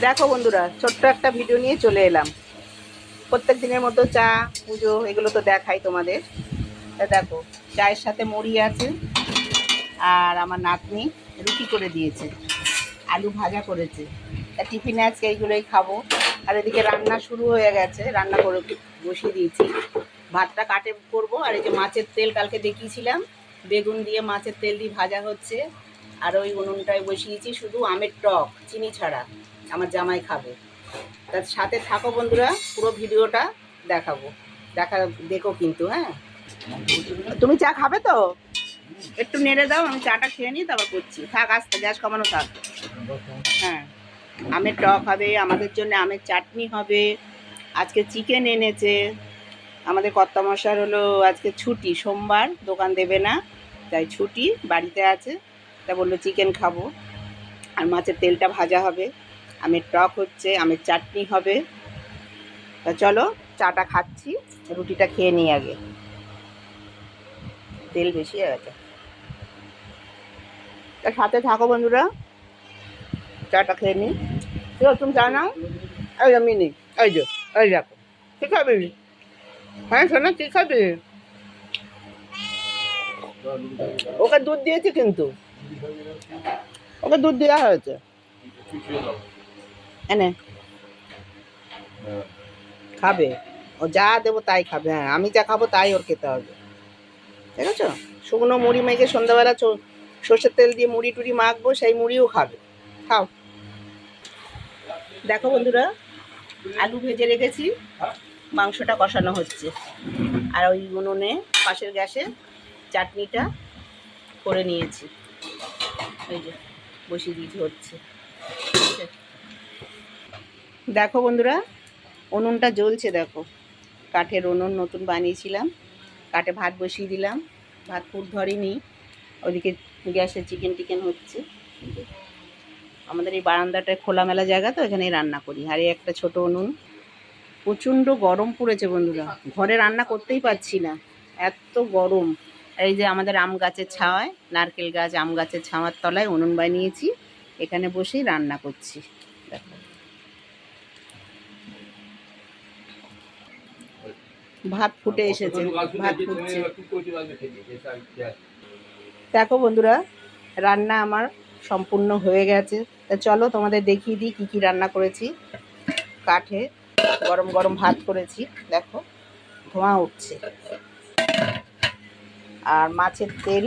দেখো বন্ধুরা, ছোট্ট একটা ভিডিও নিয়ে চলে এলাম। প্রত্যেক দিনের মতো চা, পুজো এগুলো তো দেখাই তোমাদের। তা দেখো, চায়ের সাথে মুড়ি আছে, আর আমার নাতনি রুটি করে দিয়েছে, আলু ভাজা করেছে। তা টিফিনে আজকে এইগুলোই খাবো। আর এদিকে রান্না শুরু হয়ে গেছে, রান্না করে বসিয়ে দিয়েছি। ভাতটা কাটে করবো। আর এই যে মাছের তেল কালকে দেখিয়েছিলাম, বেগুন দিয়ে মাছের তেল দিয়ে ভাজা হচ্ছে। আর ওই উনুনটায় বসিয়েছি শুধু আমের টক, চিনি ছাড়া। আমার জামাই খাবে। তার সাথে থাকো বন্ধুরা, পুরো ভিডিওটা দেখাবো। দেখো কিন্তু, হ্যাঁ। তুমি চা খাবে তো? একটু নেড়ে দাও, আমি চাটা খেয়ে নিই, তারপর করছি। থাক, আসতে গ্যাস কমানো থাক। হ্যাঁ, আমের টক হবে, আমাদের জন্য আমের চাটনি হবে। আজকে চিকেন এনেছে। আমাদের কর্তামশার হলো আজকে ছুটি, সোমবার দোকান দেবে না, তাই ছুটি, বাড়িতে আছে। তা বললো চিকেন খাবো। আর মাছের তেলটা ভাজা হবে, আমের টক হচ্ছে, আমের চাটনি হবে। তা চলো, চাটা খাচ্ছি, রুটিটা খেয়ে নিই আগে। তেল বেশি হয়ে গেছে। তা সাথে থাকো বন্ধুরা, চাটা খেয়ে নিই। ঠিক আছে, তুমি চা নাও। এই আমি নিই। এই যে, এই দেখো, ঠিক খাবি? হ্যাঁ শোনো, ঠিক খাবি? ওকে দুধ দিয়েছি কিন্তু, ওকে দুধ দেওয়া হয়েছে। এনে খাবে, ও যা দেবো তাই খাবে। হ্যাঁ, আমি যা খাবো তাই ওর খেতে হবে। ঠিক আছে? শুকনো মুড়ি মেখে সন্ধ্যাবেলা সর্ষের তেল দিয়ে মুড়ি টুড়ি মাখবো, সেই মুড়িও খাবে। খাও। দেখো বন্ধুরা, আলু ভেজে রেখেছি, মাংসটা কষানো হচ্ছে। আর ওই উনুনে পাশের গ্যাসে চাটনিটা করে নিয়েছি। এই যে বসিয়ে দিয়েছি, হচ্ছে। দেখো বন্ধুরা, উনুনটা জ্বলছে দেখো। কাঠের উনুন নতুন বানিয়েছিলাম। কাঠে ভাত বসিয়ে দিলাম, ভাত ফুট ধরেনি। ওইদিকে গ্যাসে চিকেন টিকেন হচ্ছে। আমাদের এই বারান্দাটায় খোলামেলা জায়গা, তো এখানেই রান্না করি। আর এই একটা ছোট উনুন। প্রচণ্ড গরম পড়েছে বন্ধুরা, ঘরে রান্না করতেই পারছি না, এত গরম। এই যে আমাদের আম গাছের ছাওয়ায়, নারকেল গাছ, আম গাছের ছাওয়ার তলায় উনুন বানিয়েছি, এখানে বসেই রান্না করছি। দেখো, ভাত ফুটে এসেছে, ভাত ফুটছে। দেখো বন্ধুরা, রান্না আমার সম্পূর্ণ হয়ে গেছে। তা চলো তোমাদের দেখিয়ে দিই কী কী রান্না করেছি। কাঠে গরম গরম ভাত করেছি, দেখো ধোঁয়া উঠছে। আর মাছের তেল,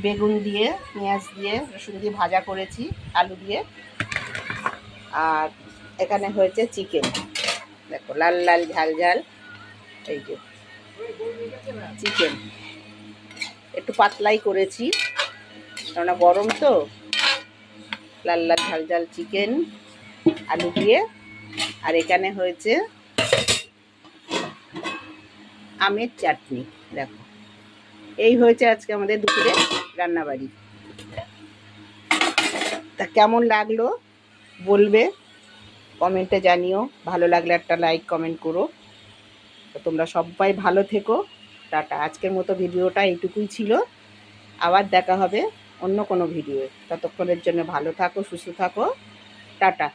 বেগুন দিয়ে, পেঁয়াজ দিয়ে, রসুন দিয়ে ভাজা করেছি, আলু দিয়ে। আর এখানে হয়েছে চিকেন, দেখো লাল লাল ঝাল ঝাল। এই যে চিকেন, একটু পাতলাই করেছি, কেননা গরম তো। লাল লাল ঝাল ঝাল চিকেন আলু দিয়ে। আর এখানে হয়েছে আমের চাটনি। দেখো, এই হয়েছে আজকে আমাদের দুপুরে রান্নাবাড়ি। তা কেমন লাগলো বলবে, কমেন্টে জানিও। ভালো লাগলে একটা লাইক কমেন্ট করো। তো তোমরা সবাই ভালো থেকো। টাটা। আজকের মতো ভিডিওটা এইটুকুই ছিল। আবার দেখা হবে অন্য কোনো ভিডিও। ততক্ষণের জন্য ভালো থাকো, সুস্থ থাকো। টাটা।